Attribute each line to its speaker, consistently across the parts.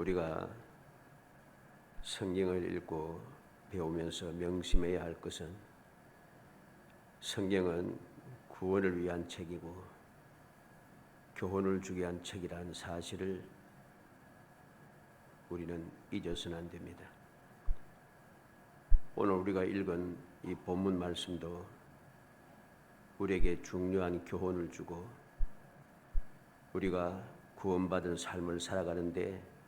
Speaker 1: 우리가 성경을 읽고 배우면서 명심해야 할 것은 성경은 구원을 위한 책이고 교훈을 주기 위한 책이라는 사실을 우리는 잊어서는 안 됩니다. 오늘 우리가 읽은 이 본문 말씀도 우리에게 중요한 교훈을 주고 우리가 구원받은 삶을 살아가는데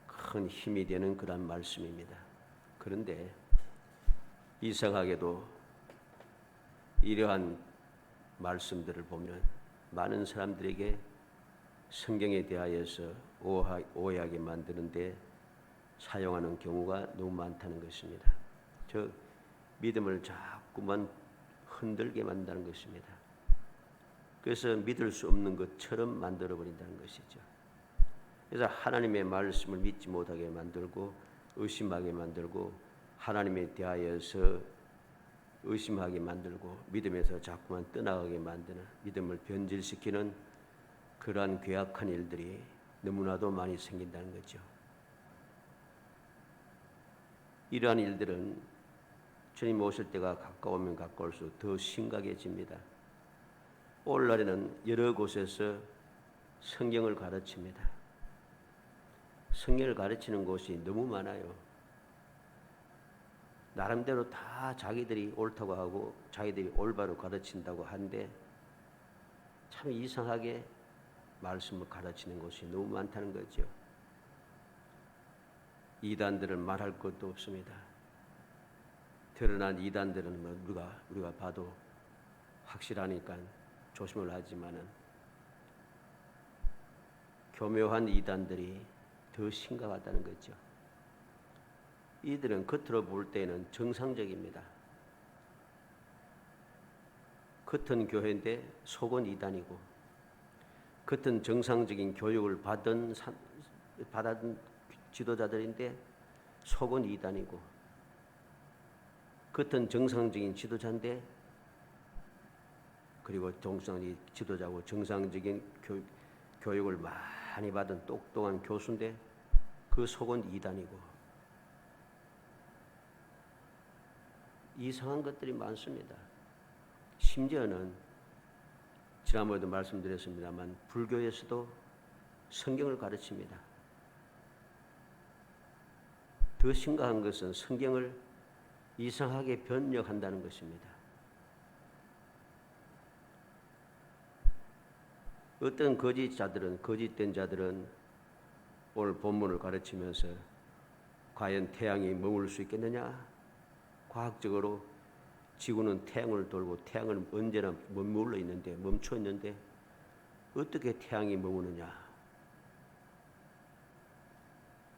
Speaker 1: 큰 힘이 되는 그런 말씀입니다. 그런데 이상하게도 이러한 말씀들을 보면 많은 사람들에게 성경에 대하여서 오해하게 만드는데 사용하는 경우가 너무 많다는 것입니다. 저 믿음을 자꾸만 흔들게 만드는 것입니다. 그래서 믿을 수 없는 것처럼 만들어 버린다는 것이죠. 그래서 하나님의 말씀을 믿지 못하게 만들고 의심하게 만들고 하나님에 대하여서 의심하게 만들고 믿음에서 자꾸만 떠나가게 만드는 믿음을 변질시키는 그러한 괴악한 일들이 너무나도 많이 생긴다는 거죠. 이러한 일들은 주님 오실 때가 가까우면 가까울수록 더 심각해집니다. 오늘날에는 여러 곳에서 성경을 가르칩니다. 성경을 가르치는 곳이 너무 많아요. 나름대로 다 자기들이 옳다고 하고 자기들이 올바로 가르친다고 하는데 참 이상하게 말씀을 가르치는 곳이 너무 많다는 거죠. 이단들은 말할 것도 없습니다. 드러난 이단들은 우리가 봐도 확실하니까 조심을 하지만은 교묘한 이단들이 더 심각하다는 거죠. 이들은 겉으로 볼 때는 정상적입니다. 겉은 교회인데 속은 이단이고, 겉은 정상적인 교육을 받은 지도자들인데 속은 이단이고, 겉은 정상적인 지도자인데 그리고 정상적인 지도자고 정상적인 교육을 많이 받은 똑똑한 교수인데 그 속은 이단이고, 이상한 것들이 많습니다. 심지어는 지난번에도 말씀드렸습니다만 불교에서도 성경을 가르칩니다. 더 심각한 것은 성경을 이상하게 번역한다는 것입니다. 어떤 거짓된 자들은 오늘 본문을 가르치면서 과연 태양이 머물 수 있겠느냐? 과학적으로 지구는 태양을 돌고 태양은 언제나 멈춰 있는데 어떻게 태양이 머무느냐?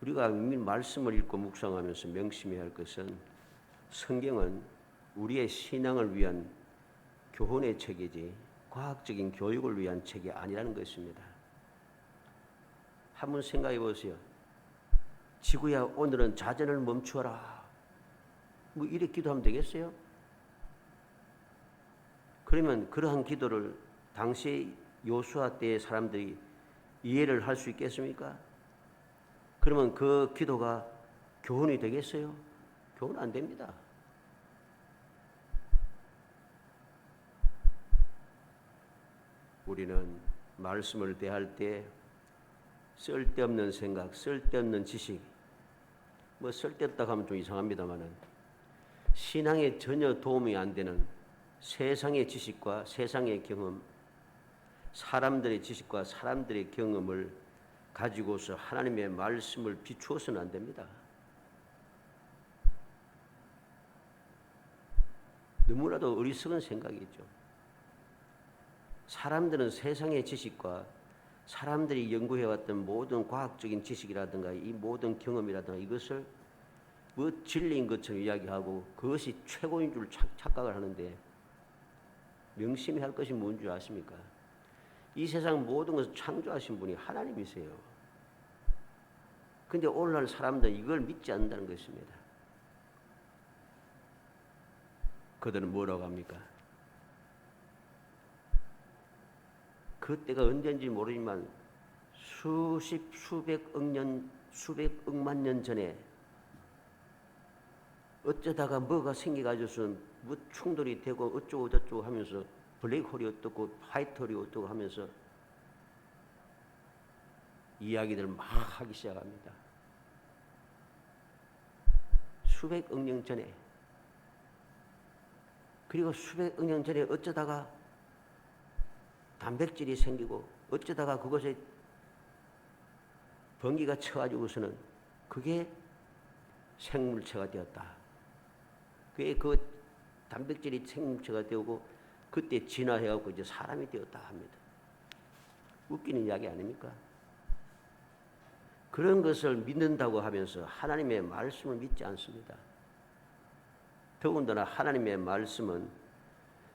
Speaker 1: 우리가 말씀을 읽고 묵상하면서 명심해야 할 것은 성경은 우리의 신앙을 위한 교훈의 책이지 과학적인 교육을 위한 책이 아니라는 것입니다. 한번 생각해 보세요. 지구야, 오늘은 자전을 멈추어라. 뭐 이렇게 기도하면 되겠어요? 그러면 그러한 기도를 당시 요수아 때의 사람들이 이해를 할 수 있겠습니까? 그러면 그 기도가 교훈이 되겠어요? 교훈 안 됩니다. 우리는 말씀을 대할 때 쓸데없는 생각, 쓸데없는 지식, 뭐 쓸데없다고 하면 좀 이상합니다만은 신앙에 전혀 도움이 안 되는 세상의 지식과 세상의 경험, 사람들의 지식과 사람들의 경험을 가지고서 하나님의 말씀을 비추어서는 안 됩니다. 너무나도 어리석은 생각이죠. 사람들은 세상의 지식과 사람들이 연구해왔던 모든 과학적인 지식이라든가 이 모든 경험이라든가 이것을 뭐 진리인 것처럼 이야기하고 그것이 최고인 줄 착각을 하는데 명심해야 할 것이 뭔지 아십니까? 이 세상 모든 것을 창조하신 분이 하나님이세요. 그런데 오늘날 사람들은 이걸 믿지 않는다는 것입니다. 그들은 뭐라고 합니까? 그때가 언제인지 모르지만 수백억만 년 전에 어쩌다가 뭐가 생겨가지고서 뭐 충돌이 되고 어쩌고 저쩌고 하면서 블랙홀이 어떻고 화이트홀이 어떻고 하면서 이야기들을 막 하기 시작합니다. 수백억 년 전에. 그리고 수백억 년 전에 어쩌다가 단백질이 생기고 어쩌다가 그것에 번기가 쳐가지고서는 그게 생물체가 되었다. 그게 그 단백질이 생물체가 되고 그때 진화해갖고 이제 사람이 되었다 합니다. 웃기는 이야기 아닙니까? 그런 것을 믿는다고 하면서 하나님의 말씀을 믿지 않습니다. 더군다나 하나님의 말씀은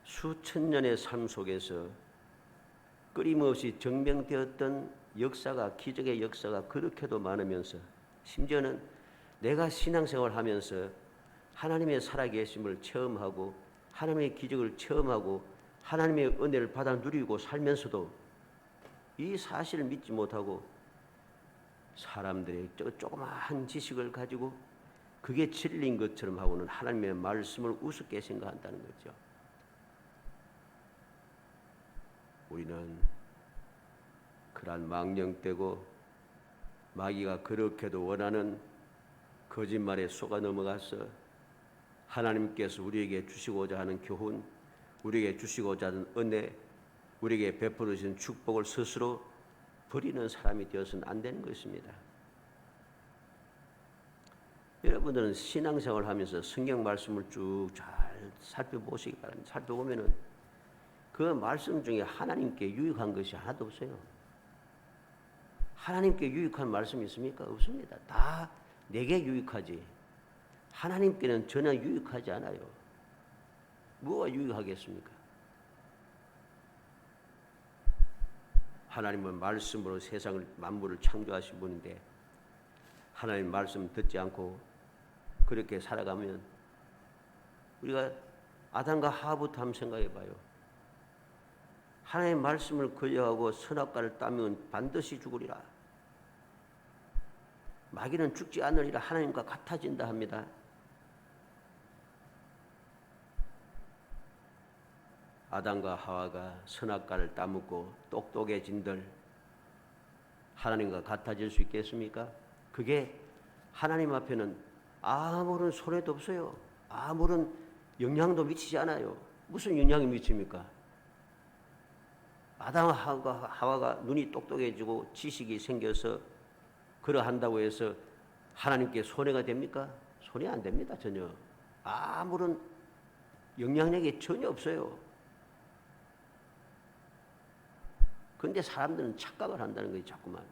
Speaker 1: 수천 년의 삶 속에서 끊임없이 증명되었던 역사가, 기적의 역사가 그렇게도 많으면서 심지어는 내가 신앙생활을 하면서 하나님의 살아계심을 체험하고 하나님의 기적을 체험하고 하나님의 은혜를 받아 누리고 살면서도 이 사실을 믿지 못하고 사람들의 조그마한 지식을 가지고 그게 진리인 것처럼 하고는 하나님의 말씀을 우습게 생각한다는 거죠. 우리는 그러한 망령되고 마귀가 그렇게도 원하는 거짓말에 속아 넘어가서 하나님께서 우리에게 주시고자 하는 교훈, 우리에게 주시고자 하는 은혜, 우리에게 베풀어 주신 축복을 스스로 버리는 사람이 되어서는 안 되는 것입니다. 여러분들은 신앙생활을 하면서 성경 말씀을 쭉 잘 살펴보시기 바랍니다. 살펴보면은 그 말씀 중에 하나님께 유익한 것이 하나도 없어요. 하나님께 유익한 말씀이 있습니까? 없습니다. 다 내게 유익하지. 하나님께는 전혀 유익하지 않아요. 뭐가 유익하겠습니까? 하나님은 말씀으로 세상을 만물을 창조하신 분인데 하나님 말씀 듣지 않고 그렇게 살아가면 우리가 아담과 하와부터 한번 생각해 봐요. 하나님의 말씀을 거역하고 선악과를 따면 반드시 죽으리라. 마귀는 죽지 않으리라. 하나님과 같아진다 합니다. 아담과 하와가 선악과를 따먹고 똑똑해진들 하나님과 같아질 수 있겠습니까? 그게 하나님 앞에는 아무런 손해도 없어요. 아무런 영향도 미치지 않아요. 무슨 영향이 미칩니까? 아담과 하와가 눈이 똑똑해지고 지식이 생겨서 그러한다고 해서 하나님께 손해가 됩니까? 손해 안 됩니다. 전혀. 아무런 영향력이 전혀 없어요. 그런데 사람들은 착각을 한다는 거예요. 자꾸만.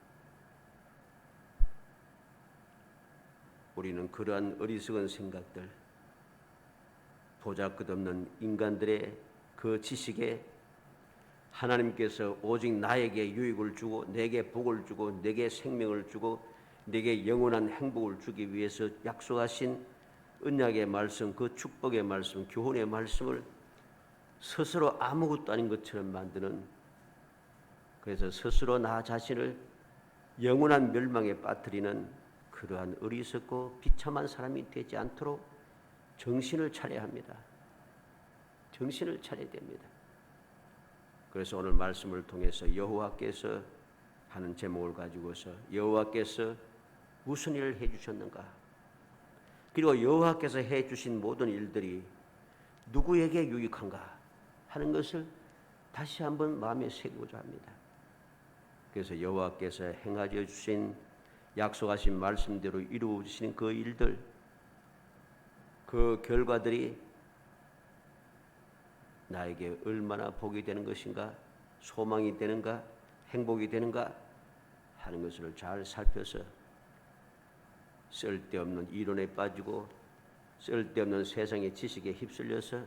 Speaker 1: 우리는 그러한 어리석은 생각들, 보잘것없는 인간들의 그 지식에 하나님께서 오직 나에게 유익을 주고 내게 복을 주고 내게 생명을 주고 내게 영원한 행복을 주기 위해서 약속하신 언약의 말씀, 그 축복의 말씀, 교훈의 말씀을 스스로 아무것도 아닌 것처럼 만드는, 그래서 스스로 나 자신을 영원한 멸망에 빠뜨리는 그러한 어리석고 비참한 사람이 되지 않도록 정신을 차려야 합니다. 정신을 차려야 됩니다. 그래서 오늘 말씀을 통해서 여호와께서 하는 제목을 가지고서 여호와께서 무슨 일을 해주셨는가, 그리고 여호와께서 해주신 모든 일들이 누구에게 유익한가 하는 것을 다시 한번 마음에 새기고자 합니다. 그래서 여호와께서 행하여 주신 약속하신 말씀대로 이루어 주시는 그 일들, 그 결과들이 나에게 얼마나 복이 되는 것인가, 소망이 되는가, 행복이 되는가 하는 것을 잘 살펴서 쓸데없는 이론에 빠지고 쓸데없는 세상의 지식에 휩쓸려서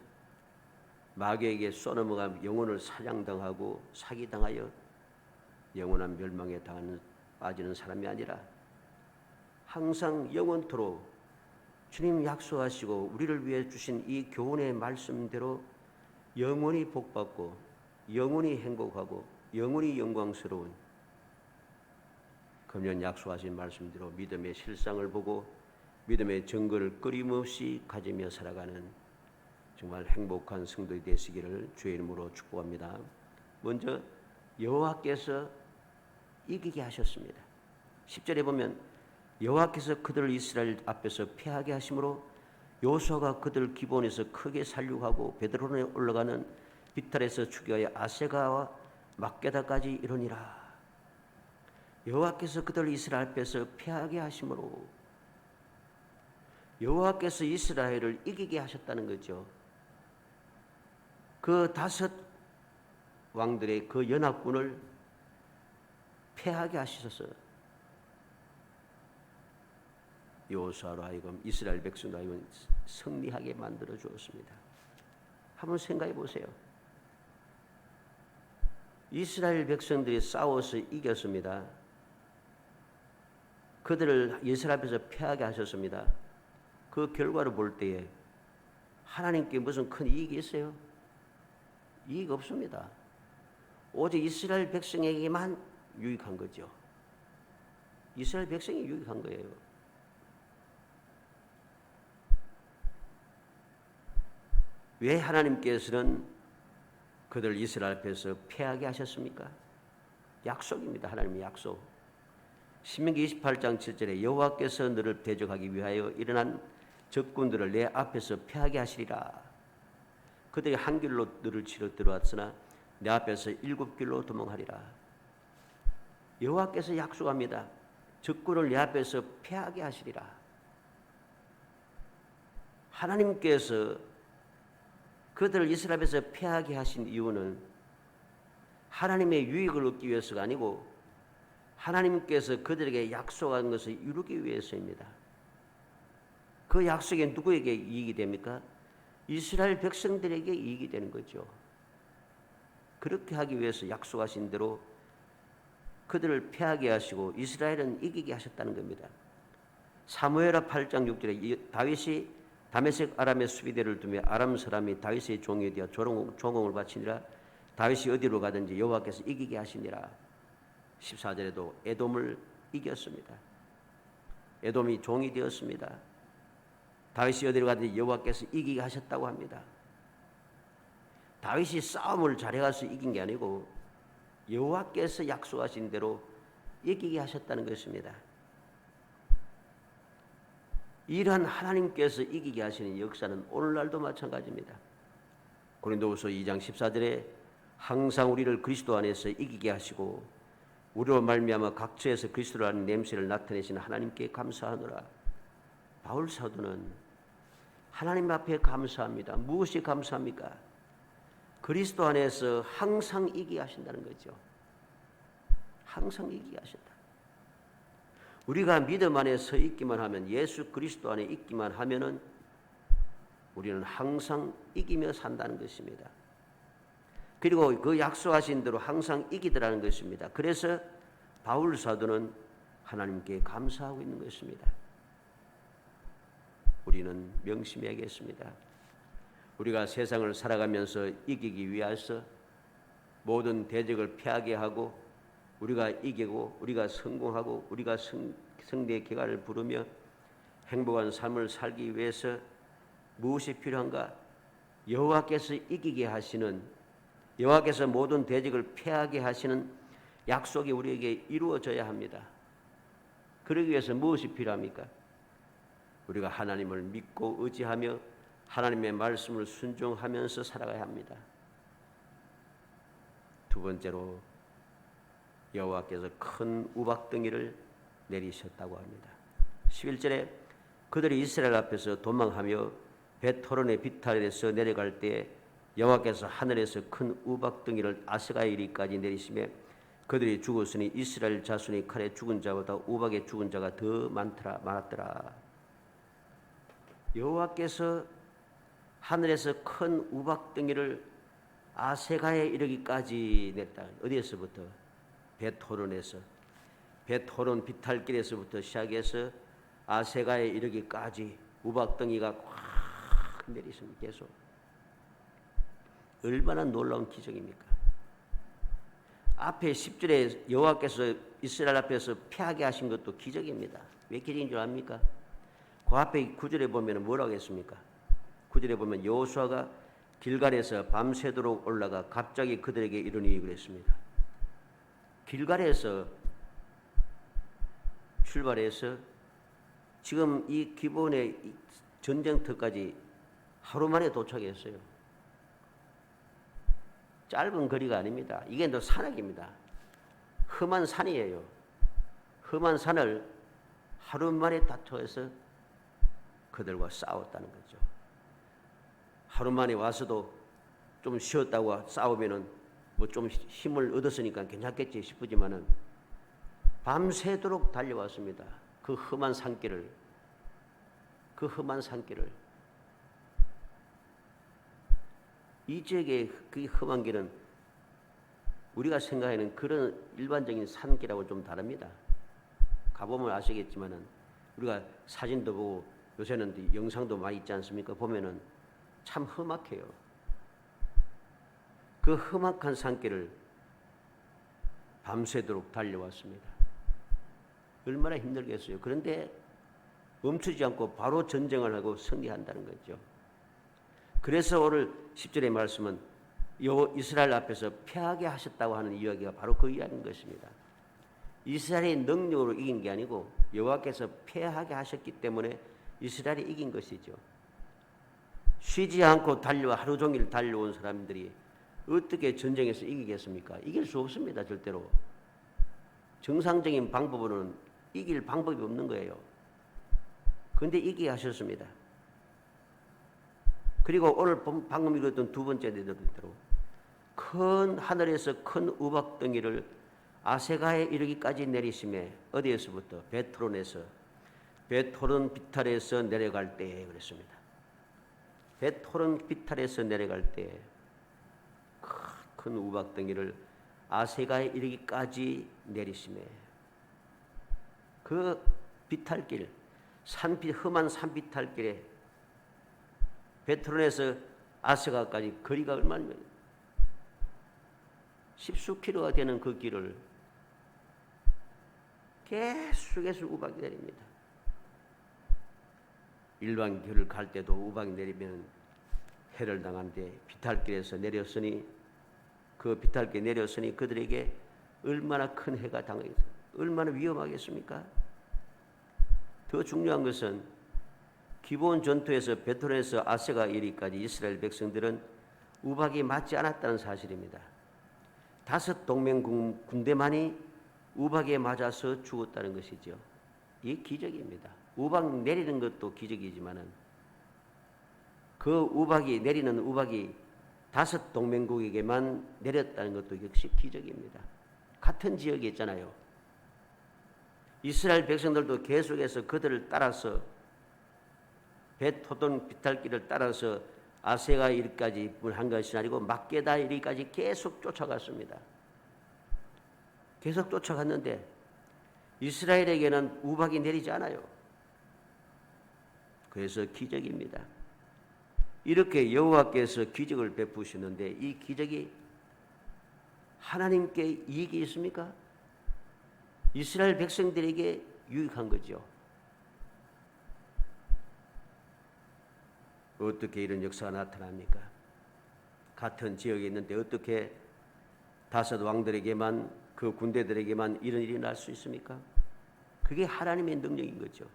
Speaker 1: 마귀에게 쏘넘어가 영혼을 사냥당하고 사기당하여 영원한 멸망에 빠지는 사람이 아니라 항상 영원토록 주님 약속하시고 우리를 위해 주신 이 교훈의 말씀대로 영원히 복받고 영원히 행복하고 영원히 영광스러운 금년 약속하신 말씀대로 믿음의 실상을 보고 믿음의 증거를 끊임없이 가지며 살아가는 정말 행복한 성도들이 되시기를 주의 이름으로 축복합니다. 먼저 여호와께서 이기게 하셨습니다. 10절에 보면 여호와께서 그들을 이스라엘 앞에서 패하게 하심으로 여호수아가 그들 기본에서 크게 살육하고 베드로론에 올라가는 비탈에서 추격하여 아세가와 막게다까지 이르니라. 여호와께서 그들을 이스라엘 앞에서 패하게 하심으로 여호와께서 이스라엘을 이기게 하셨다는 거죠. 그 5 왕들의 그 연합군을 패하게 하셔서 여호수아로 하여금 이스라엘 백성으로 하여금 승리하게 만들어 주었습니다. 한번 생각해 보세요. 이스라엘 백성들이 싸워서 이겼습니다. 그들을 이스라엘 앞에서 패하게 하셨습니다. 그 결과를 볼 때에 하나님께 무슨 큰 이익이 있어요? 이익 없습니다. 오직 이스라엘 백성에게만 유익한 거죠. 이스라엘 백성이 유익한 거예요. 왜 하나님께서는 그들 이스라엘 앞에서 패하게 하셨습니까? 약속입니다. 하나님의 약속. 신명기 28장 7절에 여호와께서 너를 대적하기 위하여 일어난 적군들을 내 앞에서 패하게 하시리라. 그들이 한 길로 너를 치러 들어왔으나 내 앞에서 7길로 도망하리라. 여호와께서 약속합니다. 적군을 내 앞에서 패하게 하시리라. 하나님께서 그들을 이스라엘 앞에서 패하게 하신 이유는 하나님의 유익을 얻기 위해서가 아니고 하나님께서 그들에게 약속한 것을 이루기 위해서입니다. 그 약속이 누구에게 이익이 됩니까? 이스라엘 백성들에게 이익이 되는 거죠. 그렇게 하기 위해서 약속하신 대로 그들을 패하게 하시고 이스라엘은 이기게 하셨다는 겁니다. 사무엘하 8장 6절에 다윗이 다메섹 아람의 수비대를 두며 아람 사람이 다윗의 종이 되어 조공을 바치니라. 다윗이 어디로 가든지 여호와께서 이기게 하시니라. 14절에도 에돔을 이겼습니다. 에돔이 종이 되었습니다. 다윗이 어디로 가든지 여호와께서 이기게 하셨다고 합니다. 다윗이 싸움을 잘해가서 이긴 게 아니고 여호와께서 약속하신 대로 이기게 하셨다는 것입니다. 이러한 하나님께서 이기게 하시는 역사는 오늘날도 마찬가지입니다. 고린도후서 2장 14절에 항상 우리를 그리스도 안에서 이기게 하시고 우리로 말미암아 각처에서 그리스도를 아는 냄새를 나타내시는 하나님께 감사하노라. 바울 사도는 하나님 앞에 감사합니다. 무엇이 감사합니까? 그리스도 안에서 항상 이기게 하신다는 거죠. 항상 이기게 하신다. 우리가 믿음 안에 서 있기만 하면, 예수 그리스도 안에 있기만 하면은 우리는 항상 이기며 산다는 것입니다. 그리고 그 약속하신 대로 항상 이기더라는 것입니다. 그래서 바울 사도는 하나님께 감사하고 있는 것입니다. 우리는 명심해야겠습니다. 우리가 세상을 살아가면서 이기기 위해서 모든 대적을 패하게 하고 우리가 이기고 우리가 성공하고 우리가 승리의 궤가를 부르며 행복한 삶을 살기 위해서 무엇이 필요한가? 여호와께서 이기게 하시는, 여호와께서 모든 대적을 패하게 하시는 약속이 우리에게 이루어져야 합니다. 그러기 위해서 무엇이 필요합니까? 우리가 하나님을 믿고 의지하며 하나님의 말씀을 순종하면서 살아가야 합니다. 두 번째로 여호와께서 큰 우박덩이를 내리셨다고 합니다. 11절에 그들이 이스라엘 앞에서 도망하며 벳호론의 비탈에서 내려갈 때 여호와께서 하늘에서 큰 우박덩이를 아세가에 이르기까지 내리시며 그들이 죽었으니 이스라엘 자손이 칼에 죽은 자보다 우박에 죽은 자가 더 많았더라. 여호와께서 하늘에서 큰 우박덩이를 아세가에 이르기까지 냈다. 어디에서부터? 벳호론에서. 벳호론 비탈길에서부터 시작해서 아세가에 이르기까지 우박덩이가 꽉 내리십니다. 계속. 얼마나 놀라운 기적입니까? 앞에 10절에 여호와께서 이스라엘 앞에서 패하게 하신 것도 기적입니다. 왜 기적인 줄 압니까? 그 앞에 9절에 보면 뭐라고 했습니까? 9절에 보면 여호수아가 길갈에서 밤새도록 올라가 갑자기 그들에게 이르니 그랬습니다. 길갈에서 출발해서 지금 이 기본의 전쟁터까지 하루 만에 도착했어요. 짧은 거리가 아닙니다. 이게 또 산악입니다. 험한 산이에요. 험한 산을 하루 만에 다투어서 그들과 싸웠다는 거죠. 하루 만에 와서도 좀 쉬었다고 싸우면은 뭐 좀 힘을 얻었으니까 괜찮겠지 싶지만은 밤새도록 달려왔습니다. 그 험한 산길을. 이 지역의 그 험한 길은 우리가 생각하는 그런 일반적인 산길하고 좀 다릅니다. 가보면 아시겠지만은 우리가 사진도 보고 요새는 영상도 많이 있지 않습니까? 보면은 참 험악해요. 그 험악한 산길을 밤새도록 달려왔습니다. 얼마나 힘들겠어요. 그런데 멈추지 않고 바로 전쟁을 하고 승리한다는 거죠. 그래서 오늘 10절의 말씀은 이스라엘 앞에서 패하게 하셨다고 하는 이야기가 바로 그 이야기인 것입니다. 이스라엘의 능력으로 이긴 게 아니고 여호와께서 패하게 하셨기 때문에 이스라엘이 이긴 것이죠. 쉬지 않고 하루 종일 달려온 사람들이 어떻게 전쟁에서 이기겠습니까? 이길 수 없습니다. 절대로. 정상적인 방법으로는 이길 방법이 없는 거예요. 그런데 이기게 하셨습니다. 그리고 오늘 방금 읽었던 두 번째 내용대로 큰 하늘에서 큰 우박덩이를 아세가에 이르기까지 내리심에 어디에서부터? 베토론 비탈에서 내려갈 때에 그랬습니다. 베토론 비탈에서 내려갈 때에 큰 우박덩이를 아세가에 이르기까지 내리심에 그 비탈길, 험한 산비탈길에 베토론에서 아세가까지 거리가 얼마나 십수 킬로가 되는 그 길을 계속 우박이 내립니다. 일반 길을 갈 때도 우박이 내리면 해를 당한데 비탈길에서 내렸으니 그 비탈길에 내렸으니 그들에게 얼마나 큰 해가 당하겠습니까? 얼마나 위험하겠습니까? 더 중요한 것은 기본 전투에서 베토론에서 아세가 이리까지 이스라엘 백성들은 우박이 맞지 않았다는 사실입니다. 5 동맹 군대만이 우박에 맞아서 죽었다는 것이죠. 이게 기적입니다. 우박 내리는 것도 기적이지만은 그 우박이 내리는 우박이 5 동맹국에게만 내렸다는 것도 역시 기적입니다. 같은 지역에 있잖아요. 이스라엘 백성들도 계속해서 그들을 따라서 베토돈 비탈길을 따라서 아세가 이리까지 한 것이 아니고 막게다 이리까지 계속 쫓아갔습니다. 계속 쫓아갔는데 이스라엘에게는 우박이 내리지 않아요. 그래서 기적입니다. 이렇게 여호와께서 기적을 베푸시는데 이 기적이 하나님께 이익이 있습니까? 이스라엘 백성들에게 유익한 거죠. 어떻게 이런 역사가 나타납니까? 같은 지역에 있는데 어떻게 5 왕들에게만 그 군대들에게만 이런 일이 날 수 있습니까? 그게 하나님의 능력인 거죠.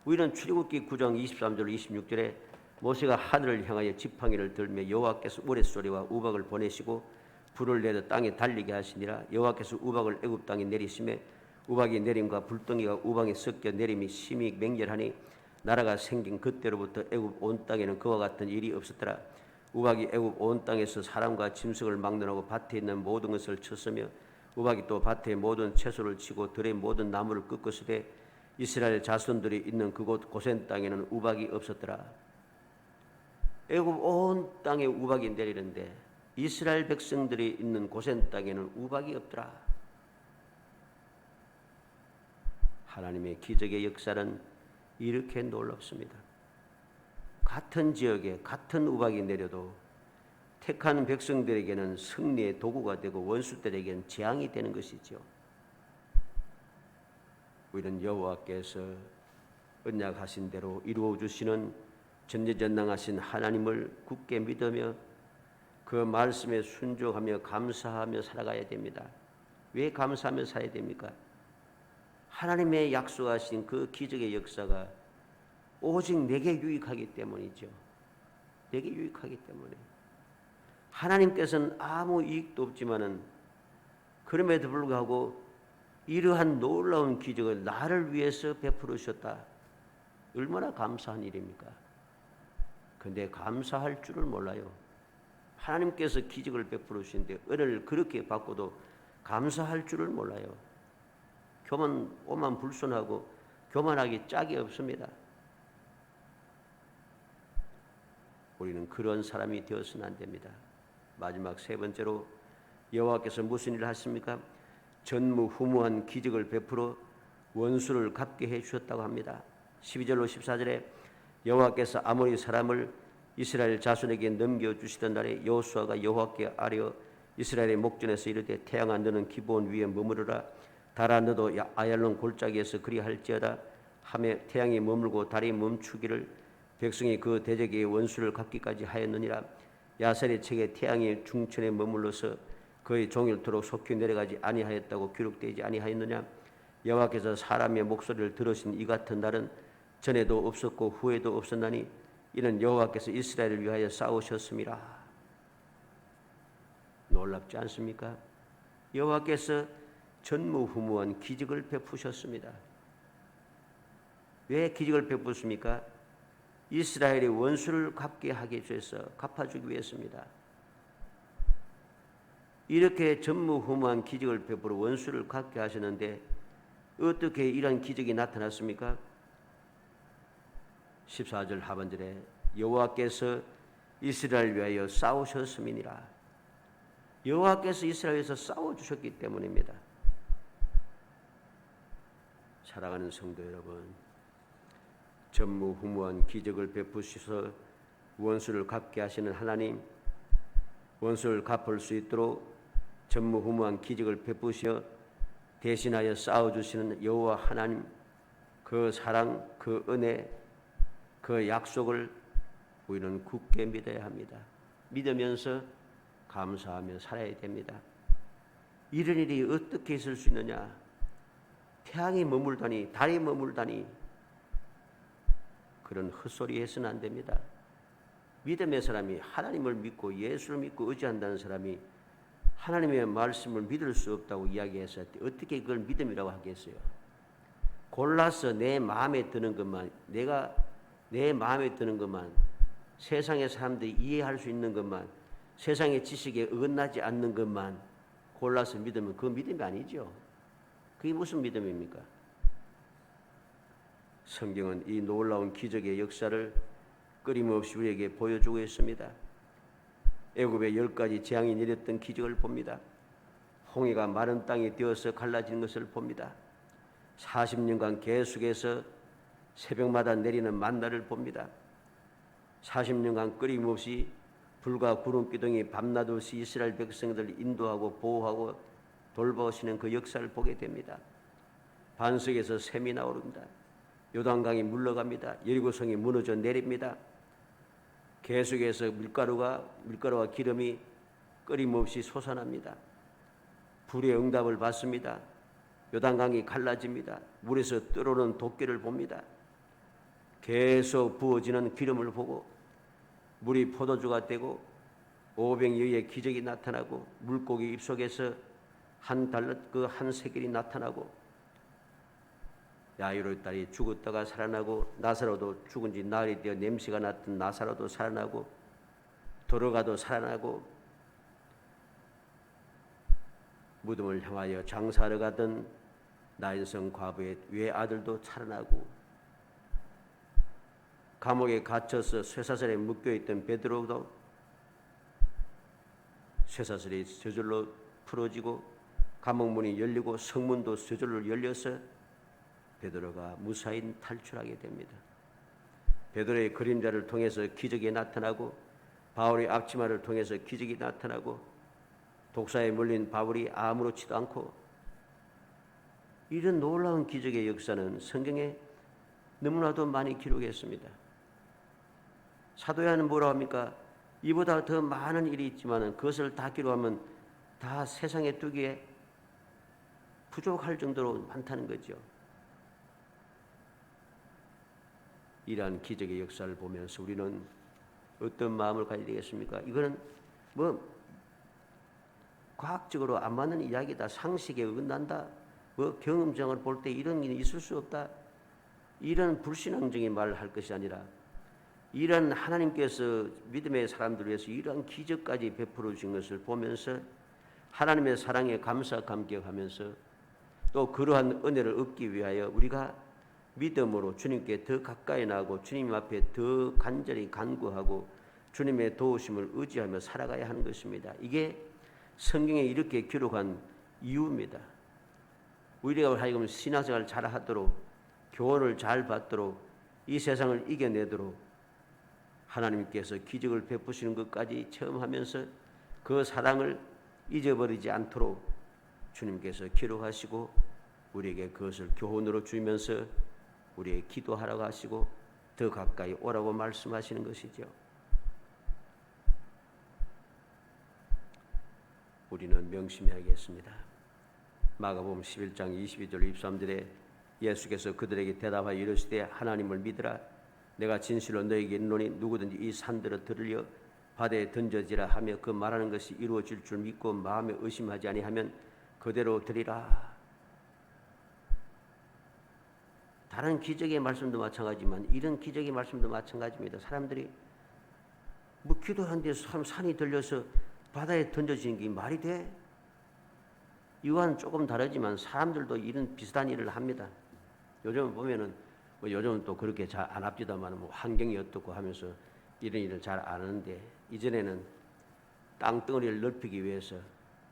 Speaker 1: 우리는 출애굽기 9장 23절 26절에 모세가 하늘을 향하여 지팡이를 들며 여호와께서 우레소리와 우박을 보내시고 불을 내려 땅에 달리게 하시니라. 여호와께서 우박을 애굽 땅에 내리심에 우박이 내림과 불덩이가 우박에 섞여 내림이 심히 맹렬하니 나라가 생긴 그때로부터 애굽 온 땅에는 그와 같은 일이 없었더라. 우박이 애굽 온 땅에서 사람과 짐승을 막론하고 밭에 있는 모든 것을 쳤으며 우박이 또 밭의 모든 채소를 치고 들의 모든 나무를 꺾었으되 이스라엘 자손들이 있는 그곳 고센 땅에는 우박이 없었더라. 애굽 온 땅에 우박이 내리는데 이스라엘 백성들이 있는 고센 땅에는 우박이 없더라. 하나님의 기적의 역사는 이렇게 놀랍습니다. 같은 지역에 같은 우박이 내려도 택한 백성들에게는 승리의 도구가 되고 원수들에게는 재앙이 되는 것이죠. 우리는 여호와께서 언약하신 대로 이루어 주시는 전지전능하신 하나님을 굳게 믿으며 그 말씀에 순종하며 감사하며 살아가야 됩니다. 왜 감사하며 살아야 됩니까? 하나님의 약속하신 그 기적의 역사가 오직 내게 유익하기 때문이죠. 내게 유익하기 때문에. 하나님께서는 아무 이익도 없지만은 그럼에도 불구하고 이러한 놀라운 기적을 나를 위해서 베풀으셨다. 얼마나 감사한 일입니까? 근데 감사할 줄을 몰라요. 하나님께서 기적을 베풀으시는데 은혜를 그렇게 받고도 감사할 줄을 몰라요. 오만 불손하고 교만하기 짝이 없습니다. 우리는 그런 사람이 되어서는 안 됩니다. 마지막 세 번째로 여호와께서 무슨 일을 하십니까? 전무후무한 기적을 베풀어 원수를 갚게 해주셨다고 합니다. 12절로 14절에 여호와께서 아모리 사람을 이스라엘 자손에게 넘겨주시던 날에 여호수아가 여호와께 아뢰어 이스라엘의 목전에서 이르되 태양아 너는 기브온 위에 머무르라 달아 너도 아얄론 골짜기에서 그리할지어다 하며 태양이 머물고 달이 멈추기를 백성이 그 대적의 원수를 갚기까지 하였느니라. 야살의 책에 태양이 중천에 머물러서 그의 종일토록 속히 내려가지 아니하였다고 기록되지 아니하였느냐. 여호와께서 사람의 목소리를 들으신 이 같은 날은 전에도 없었고 후에도 없었나니 이는 여호와께서 이스라엘을 위하여 싸우셨음이라. 놀랍지 않습니까? 여호와께서 전무후무한 기적을 베푸셨습니다. 왜 기적을 베푸십니까? 이스라엘의 원수를 갚게 하기 위해서, 갚아주기 위해서입니다. 이렇게 전무후무한 기적을 베풀어 원수를 갚게 하셨는데 어떻게 이런 기적이 나타났습니까? 14절 하반절에 여호와께서 이스라엘 위하여 싸우셨음이니라. 여호와께서 이스라엘에서 싸워주셨기 때문입니다. 사랑하는 성도 여러분, 전무후무한 기적을 베푸셔서 원수를 갚게 하시는 하나님, 원수를 갚을 수 있도록 전무후무한 기적을 베푸시어 대신하여 싸워주시는 여호와 하나님, 그 사랑, 그 은혜, 그 약속을 우리는 굳게 믿어야 합니다. 믿으면서 감사하며 살아야 됩니다. 이런 일이 어떻게 있을 수 있느냐? 태양이 머물다니, 달이 머물다니, 그런 헛소리 해서는 안 됩니다. 믿음의 사람이 하나님을 믿고 예수를 믿고 의지한다는 사람이 하나님의 말씀을 믿을 수 없다고 이야기해서 어떻게 그걸 믿음이라고 하겠어요? 골라서 내 마음에 드는 것만, 내 마음에 드는 것만, 세상의 사람들이 이해할 수 있는 것만, 세상의 지식에 어긋나지 않는 것만 골라서 믿으면 그 믿음이 아니죠. 그게 무슨 믿음입니까? 성경은 이 놀라운 기적의 역사를 끊임없이 우리에게 보여주고 있습니다. 애굽에 10가지 재앙이 내렸던 기적을 봅니다. 홍해가 마른 땅이 되어서 갈라지는 것을 봅니다. 40년간 계속해서 새벽마다 내리는 만나를 봅니다. 40년간 끊임없이 불과 구름 기둥이 밤낮 없이 이스라엘 백성들을 인도하고 보호하고 돌보시는 그 역사를 보게 됩니다. 반석에서 샘이 나오릅니다. 요단강이 물러갑니다. 여리고성이 무너져 내립니다. 계속해서 밀가루와 기름이 끊임없이 솟아납니다. 불의 응답을 받습니다. 요단강이 갈라집니다. 물에서 떠오르는 도끼를 봅니다. 계속 부어지는 기름을 보고 물이 포도주가 되고 오병이어의 기적이 나타나고 물고기 입속에서 한 세겔이 나타나고 야이로의 딸이 죽었다가 살아나고 나사로도 죽은 지 나흘이 되어 냄새가 났던 나사로도 살아나고 도로가도 살아나고 무덤을 향하여 장사하러 가던 나인성 과부의 외아들도 살아나고 감옥에 갇혀서 쇠사슬에 묶여있던 베드로도 쇠사슬이 저절로 풀어지고 감옥문이 열리고 성문도 저절로 열려서 베드로가 무사히 탈출하게 됩니다. 베드로의 그림자를 통해서 기적이 나타나고 바울의 앞치마를 통해서 기적이 나타나고 독사에 물린 바울이 아무렇지도 않고 이런 놀라운 기적의 역사는 성경에 너무나도 많이 기록했습니다. 사도 요한은 뭐라고 합니까? 이보다 더 많은 일이 있지만 그것을 다 기록하면 다 세상에 두기에 부족할 정도로 많다는 거죠. 이러한 기적의 역사를 보면서 우리는 어떤 마음을 가져야 되겠습니까? 이거는 뭐 과학적으로 안 맞는 이야기다, 상식에 어긋난다, 뭐 경험정을 볼 때 이런 일이 있을 수 없다, 이런 불신앙적인 말을 할 것이 아니라 이런 하나님께서 믿음의 사람들을 위해서 이러한 기적까지 베풀어 주신 것을 보면서 하나님의 사랑에 감사 감격하면서 또 그러한 은혜를 얻기 위하여 우리가 믿음으로 주님께 더 가까이 나가고 주님 앞에 더 간절히 간구하고 주님의 도우심을 의지하며 살아가야 하는 것입니다. 이게 성경에 이렇게 기록한 이유입니다. 우리가 하여금 신앙생활을 잘하도록 교훈을 잘 받도록 이 세상을 이겨내도록 하나님께서 기적을 베푸시는 것까지 체험하면서 그 사랑을 잊어버리지 않도록 주님께서 기록하시고 우리에게 그것을 교훈으로 주면서 우리에게 기도하라고 하시고 더 가까이 오라고 말씀하시는 것이죠. 우리는 명심해야겠습니다. 마가복음 11장 22절 23절에 예수께서 그들에게 대답하여 이르시되 하나님을 믿으라. 내가 진실로 너에게 이르노니 누구든지 이 산들을 들으려 바다에 던져지라 하며 그 말하는 것이 이루어질 줄 믿고 마음에 의심하지 아니하면 그대로 되리라. 다른 기적의 말씀도 마찬가지지만 이런 기적의 말씀도 마찬가지입니다. 사람들이 뭐 기도하는데 산이 들려서 바다에 던져지는 게 말이 돼? 이와는 조금 다르지만 사람들도 이런 비슷한 일을 합니다. 요즘 보면은 뭐 요즘은 또 그렇게 잘 안 합디다만 뭐 환경이 어떻고 하면서 이런 일을 잘 안 하는데 이전에는 땅덩어리를 넓히기 위해서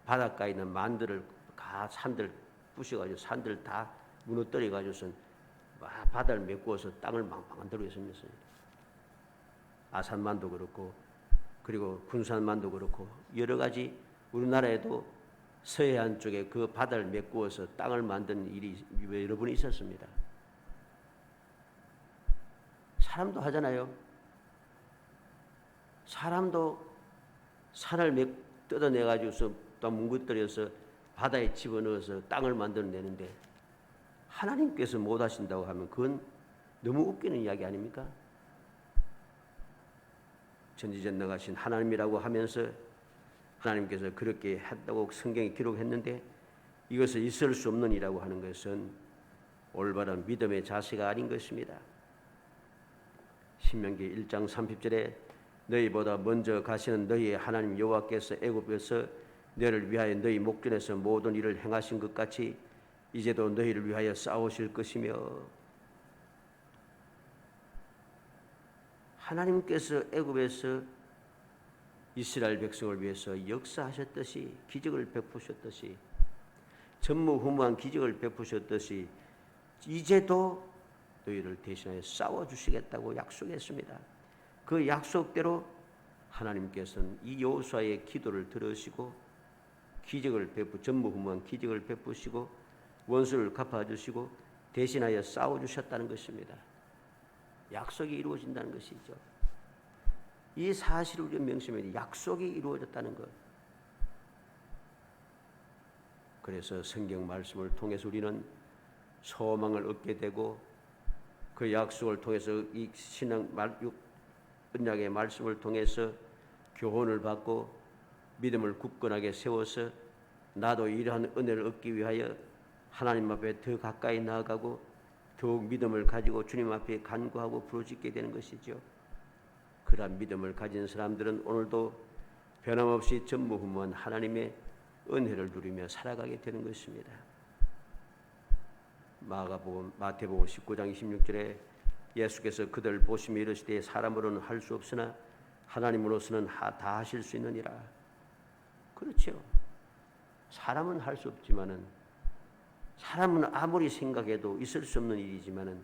Speaker 1: 바닷가에 있는 만들을 산들 부셔가지고 산들 다 무너뜨려 가지고선 바다를 메꾸어서 땅을 만들고 있습니다. 아산만도 그렇고 그리고 군산만도 그렇고 여러 가지 우리나라에도 서해안 쪽에 그 바다를 메꾸어서 땅을 만든 일이 여러 번 있었습니다. 사람도 하잖아요. 사람도 산을 뜯어내가지고서 또 뭉그러뜨려서 바다에 집어넣어서 땅을 만들어내는데 하나님께서 못하신다고 하면 그건 너무 웃기는 이야기 아닙니까? 전지전능하신 하나님이라고 하면서 하나님께서 그렇게 했다고 성경에 기록했는데 이것을 있을 수 없는 이라고 하는 것은 올바른 믿음의 자세가 아닌 것입니다. 신명기 1장 30절에 너희보다 먼저 가시는 너희의 하나님 여호와께서 애굽에서 너희를 위하여 너희 목전에서 모든 일을 행하신 것 같이 이제도 너희를 위하여 싸우실 것이며 하나님께서 애굽에서 이스라엘 백성을 위해서 역사하셨듯이 기적을 베푸셨듯이 전무후무한 기적을 베푸셨듯이 이제도 너희를 대신하여 싸워주시겠다고 약속했습니다. 그 약속대로 하나님께서는 이 여호수아의 기도를 들으시고 기적을 전무후무한 기적을 베푸시고 원수를 갚아주시고 대신하여 싸워주셨다는 것입니다. 약속이 이루어진다는 것이죠. 이 사실을 우리가 명심해야 약속이 이루어졌다는 것. 그래서 성경 말씀을 통해서 우리는 소망을 얻게 되고 그 약속을 통해서 이 언약의 말씀을 통해서 교훈을 받고 믿음을 굳건하게 세워서 나도 이러한 은혜를 얻기 위하여 하나님 앞에 더 가까이 나아가고 더욱 믿음을 가지고 주님 앞에 간구하고 부르짖게 되는 것이죠. 그러한 믿음을 가진 사람들은 오늘도 변함없이 전무후무한 하나님의 은혜를 누리며 살아가게 되는 것입니다. 마태복음 19장 26절에 예수께서 그들을 보시며 이르시되 사람으로는 할 수 없으나 하나님으로서는 다 하실 수 있느니라. 그렇죠. 사람은 할 수 없지만은 사람은 아무리 생각해도 있을 수 없는 일이지만은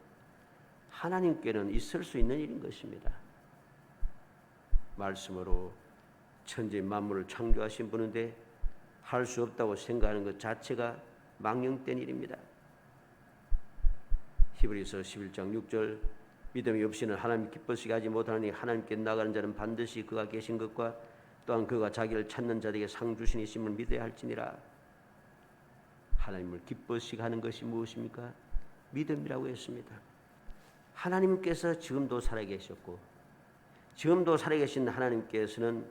Speaker 1: 하나님께는 있을 수 있는 일인 것입니다. 말씀으로 천지 만물을 창조하신 분인데 할 수 없다고 생각하는 것 자체가 망령된 일입니다. 히브리서 11장 6절 믿음이 없이는 하나님 기쁘시게 하지 못하니 하나님께 나가는 자는 반드시 그가 계신 것과 또한 그가 자기를 찾는 자에게 상 주시니심을 믿어야 할지니라. 하나님을 기쁘시게 하는 것이 무엇입니까? 믿음이라고 했습니다. 하나님께서 지금도 살아계셨고 지금도 살아계신 하나님께서는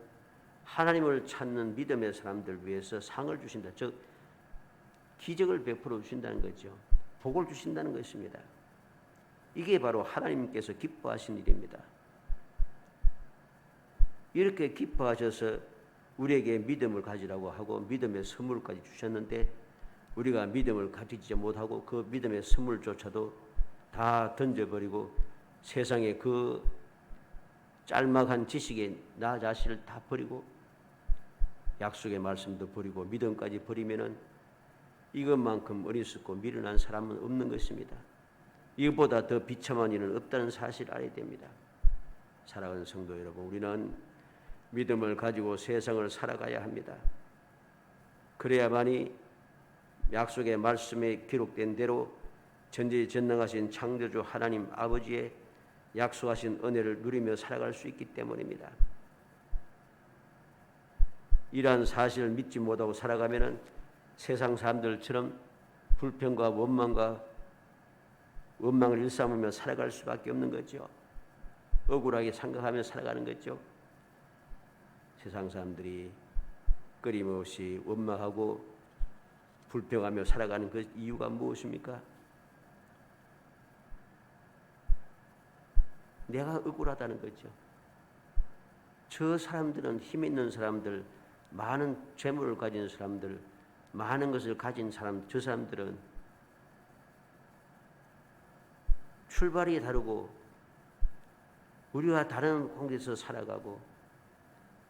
Speaker 1: 하나님을 찾는 믿음의 사람들 위해서 상을 주신다. 즉 기적을 베풀어 주신다는 거죠. 복을 주신다는 것입니다. 이게 바로 하나님께서 기뻐하신 일입니다. 이렇게 기뻐하셔서 우리에게 믿음을 가지라고 하고 믿음의 선물까지 주셨는데 우리가 믿음을 가지지 못하고 그 믿음의 선물조차도 다 던져버리고 세상의 그 짤막한 지식에 나 자신을 다 버리고 약속의 말씀도 버리고 믿음까지 버리면은 이것만큼 어리석고 미련한 사람은 없는 것입니다. 이것보다 더 비참한 일은 없다는 사실을 알아야 됩니다. 사랑하는 성도 여러분, 우리는 믿음을 가지고 세상을 살아가야 합니다. 그래야만이 약속의 말씀에 기록된 대로 전지전능하신 창조주 하나님 아버지의 약속하신 은혜를 누리며 살아갈 수 있기 때문입니다. 이러한 사실을 믿지 못하고 살아가면은 세상 사람들처럼 불평과 원망을 일삼으며 살아갈 수밖에 없는 거죠. 억울하게 생각하며 살아가는 거죠. 세상 사람들이 끊임없이 원망하고 불평하며 살아가는 그 이유가 무엇입니까? 내가 억울하다는 거죠. 저 사람들은 힘 있는 사람들, 많은 재물을 가진 사람들, 많은 것을 가진 사람, 저 사람들은 출발이 다르고 우리와 다른 환경에서 살아가고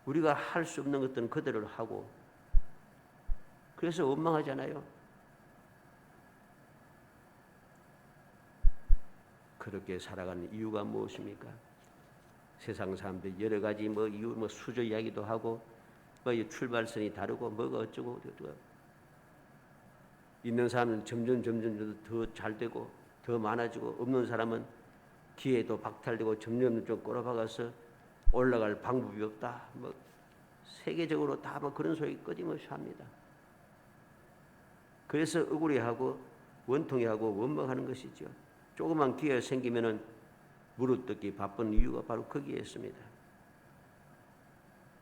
Speaker 1: 우리가 할 수 없는 것들은 그대로 하고 그래서 원망하잖아요. 그렇게 살아가는 이유가 무엇입니까? 세상 사람들 여러 가지 이유 수저 이야기도 하고 출발선이 다르고 뭐가 어쩌고 있는 사람은 점점 더 잘 되고 더 많아지고 없는 사람은 기회도 박탈되고 점점 좀 꼬라박아서 올라갈 방법이 없다. 세계적으로 다 그런 소리 끊임없이 합니다. 그래서 억울해하고 원통해하고 원망하는 것이죠. 조그만 기회가 생기면은 무릎뜯기 바쁜 이유가 바로 거기에 있습니다.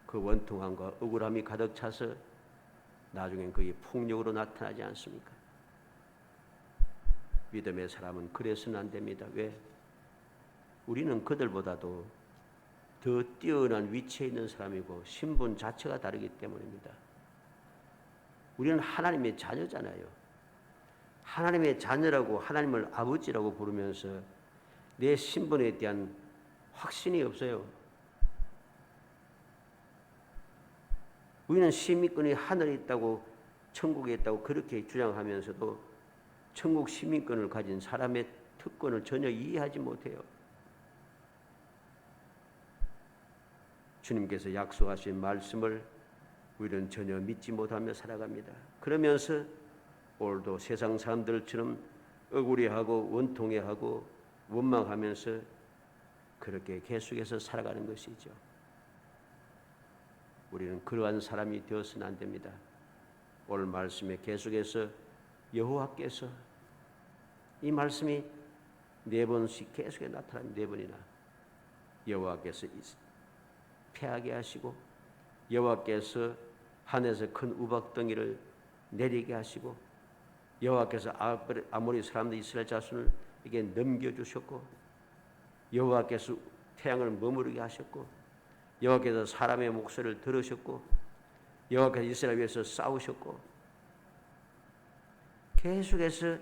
Speaker 1: 그 원통함과 억울함이 가득 차서 나중엔 그게 폭력으로 나타나지 않습니까? 믿음의 사람은 그래서는 안 됩니다. 왜? 우리는 그들보다도 더 뛰어난 위치에 있는 사람이고 신분 자체가 다르기 때문입니다. 우리는 하나님의 자녀잖아요. 하나님의 자녀라고 하나님을 아버지라고 부르면서 내 신분에 대한 확신이 없어요. 우리는 시민권이 하늘에 있다고 천국에 있다고 그렇게 주장하면서도 천국 시민권을 가진 사람의 특권을 전혀 이해하지 못해요. 주님께서 약속하신 말씀을 우리는 전혀 믿지 못하며 살아갑니다. 그러면서 오늘도 세상 사람들처럼 억울해하고 원통해하고 원망하면서 그렇게 계속해서 살아가는 것이죠. 우리는 그러한 사람이 되어서는 안 됩니다. 오늘 말씀에 계속해서 여호와께서 이 말씀이 4번씩 계속해 나타납니다. 4번이나 여호와께서 패하게 하시고 여호와께서 하늘에서 큰 우박덩이를 내리게 하시고 여호와께서 아모리 사람들 이스라엘 자손을 이게 넘겨주셨고 여호와께서 태양을 머무르게 하셨고 여호와께서 사람의 목소리를 들으셨고 여호와께서 이스라엘 위해서 싸우셨고 계속해서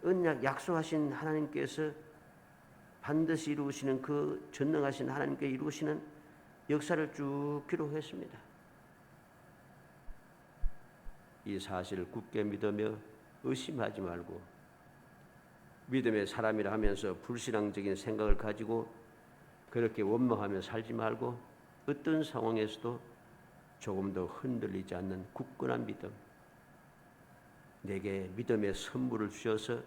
Speaker 1: 언약 약속하신 하나님께서 반드시 이루시는 그 전능하신 하나님께 이루시는 역사를 쭉 기록했습니다. 이 사실을 굳게 믿으며 의심하지 말고 믿음의 사람이라 하면서 불신앙적인 생각을 가지고 그렇게 원망하며 살지 말고 어떤 상황에서도 조금 더 흔들리지 않는 굳건한 믿음, 내게 믿음의 선물을 주셔서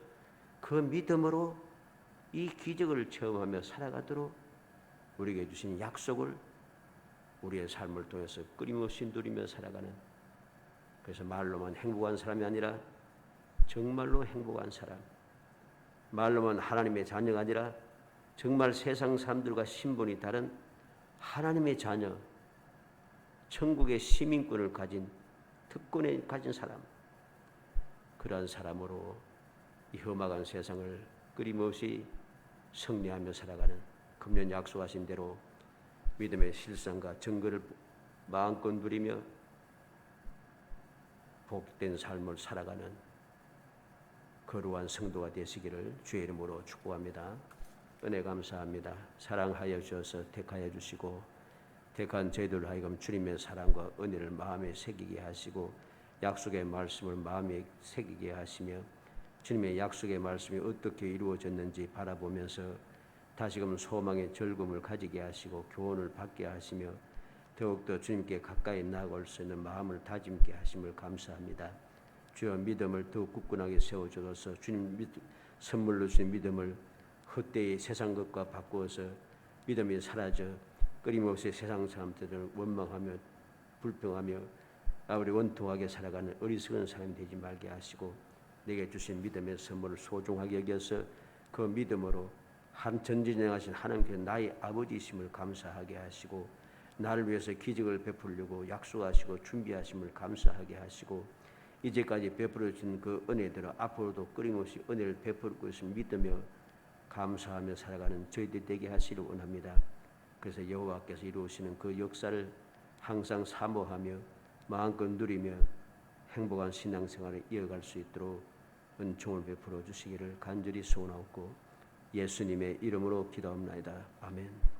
Speaker 1: 그 믿음으로 이 기적을 체험하며 살아가도록 우리에게 주신 약속을 우리의 삶을 통해서 끊임없이 누리며 살아가는, 그래서 말로만 행복한 사람이 아니라 정말로 행복한 사람, 말로만 하나님의 자녀가 아니라 정말 세상 사람들과 신분이 다른 하나님의 자녀, 천국의 시민권을 가진 특권을 가진 사람, 그러한 사람으로 이 험악한 세상을 끊임없이 승리하며 살아가는, 금년 약속하신 대로 믿음의 실상과 증거를 마음껏 누리며 복된 삶을 살아가는 거룩한 성도가 되시기를 주의 이름으로 축복합니다. 은혜 감사합니다. 사랑하여 주셔서 택하여 주시고 택한 저희들 하여금 주님의 사랑과 은혜를 마음에 새기게 하시고 약속의 말씀을 마음에 새기게 하시며 주님의 약속의 말씀이 어떻게 이루어졌는지 바라보면서 다시금 소망의 즐거움을 가지게 하시고 교훈을 받게 하시며 더욱더 주님께 가까이 나아갈 수 있는 마음을 다짐케 하심을 감사합니다. 주여 믿음을 더욱 굳건하게 세워주셔서 주님 선물로 주신 믿음을 헛되이 세상 것과 바꾸어서 믿음이 사라져 끊임없이 세상 사람들을 원망하며 불평하며 아무리 원통하게 살아가는 어리석은 사람이 되지 말게 하시고 내게 주신 믿음의 선물을 소중하게 여겨서 그 믿음으로 한 전지전능하신 하나님께 나의 아버지이심을 감사하게 하시고 나를 위해서 기적을 베풀려고 약속하시고 준비하심을 감사하게 하시고 이제까지 베풀어 주신 그 은혜대로 앞으로도 끊임없이 은혜를 베풀 것을 믿으며 감사하며 살아가는 저희들이 되게 하시길 원합니다. 그래서 여호와께서 이루시는 그 역사를 항상 사모하며 마음껏 누리며 행복한 신앙생활을 이어갈 수 있도록 은총을 베풀어 주시기를 간절히 소원하옵고 예수님의 이름으로 기도합나이다. 아멘.